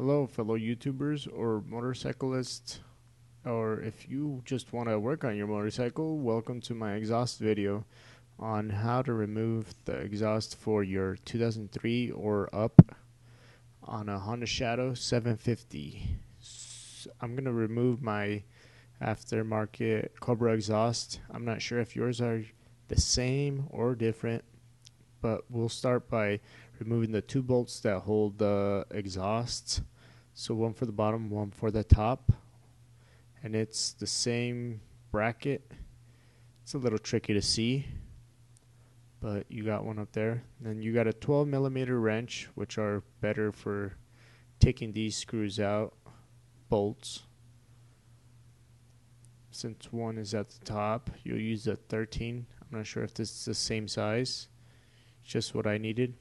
Hello, fellow YouTubers or motorcyclists, or if you just want to work on your motorcycle, welcome to my exhaust video on how to remove the exhaust for your 2003 or up on a Honda Shadow 750. I'm going to remove my aftermarket Cobra exhaust. I'm not sure if yours are the same or different, but we'll start by removing the two bolts that hold the exhausts. So one for the bottom, one for the top, and it's the same bracket. It's a little tricky to see, but you got one up there. Then you got a 12 millimeter wrench, which are better for taking these screws out, bolts. Since one is at the top, you'll use a 13. I'm not sure if this is the same size. It's just what I needed.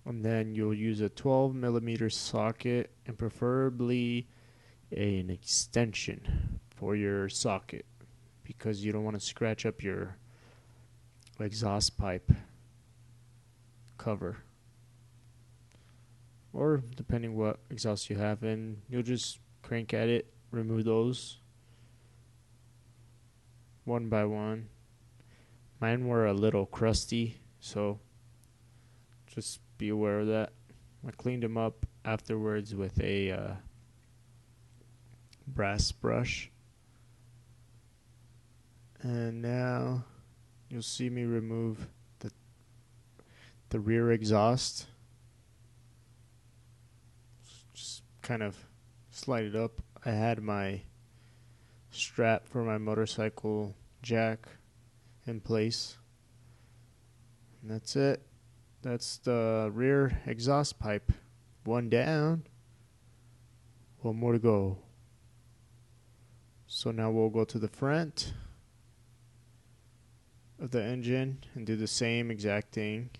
And then you'll use a 12 millimeter socket and preferably an extension for your socket because you don't want to scratch up your exhaust pipe cover, or depending what exhaust you have, and you'll just crank at it, remove those one by one. Mine were a little crusty, so just be aware of that. I cleaned them up afterwards with a brass brush. And now you'll see me remove the rear exhaust. Just kind of slide it up. I had my strap for my motorcycle jack in place. And that's it. That's the rear exhaust pipe. One down. One more to go. So now we'll go to the front of the engine and do the same exact thing.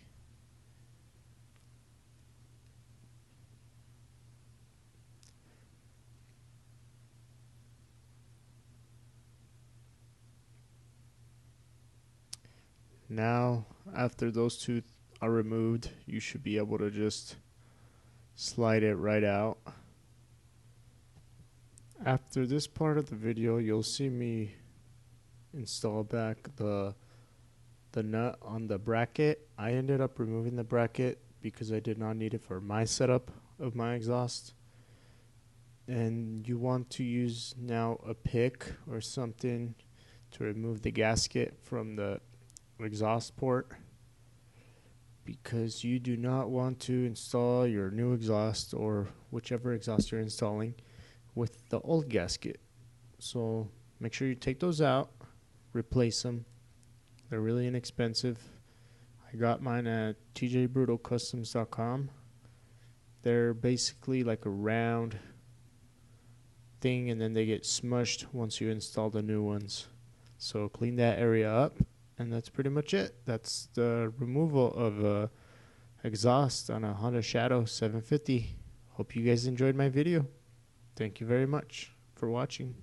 Now, after those two are removed, you should be able to just slide it right out. After this part of the video, you'll see me install back the nut on the bracket. I ended up removing the bracket because I did not need it for my setup of my exhaust. And you want to use now a pick or something to remove the gasket from the exhaust port, because you do not want to install your new exhaust or whichever exhaust you're installing with the old gasket. So make sure you take those out, replace them. They're really inexpensive. I got mine at tjbrutalcustoms.com. They're basically like a round thing, and then they get smushed once you install the new ones. So clean that area up. And that's pretty much it. That's the removal of exhaust on a Honda Shadow 750. Hope you guys enjoyed my video. Thank you very much for watching.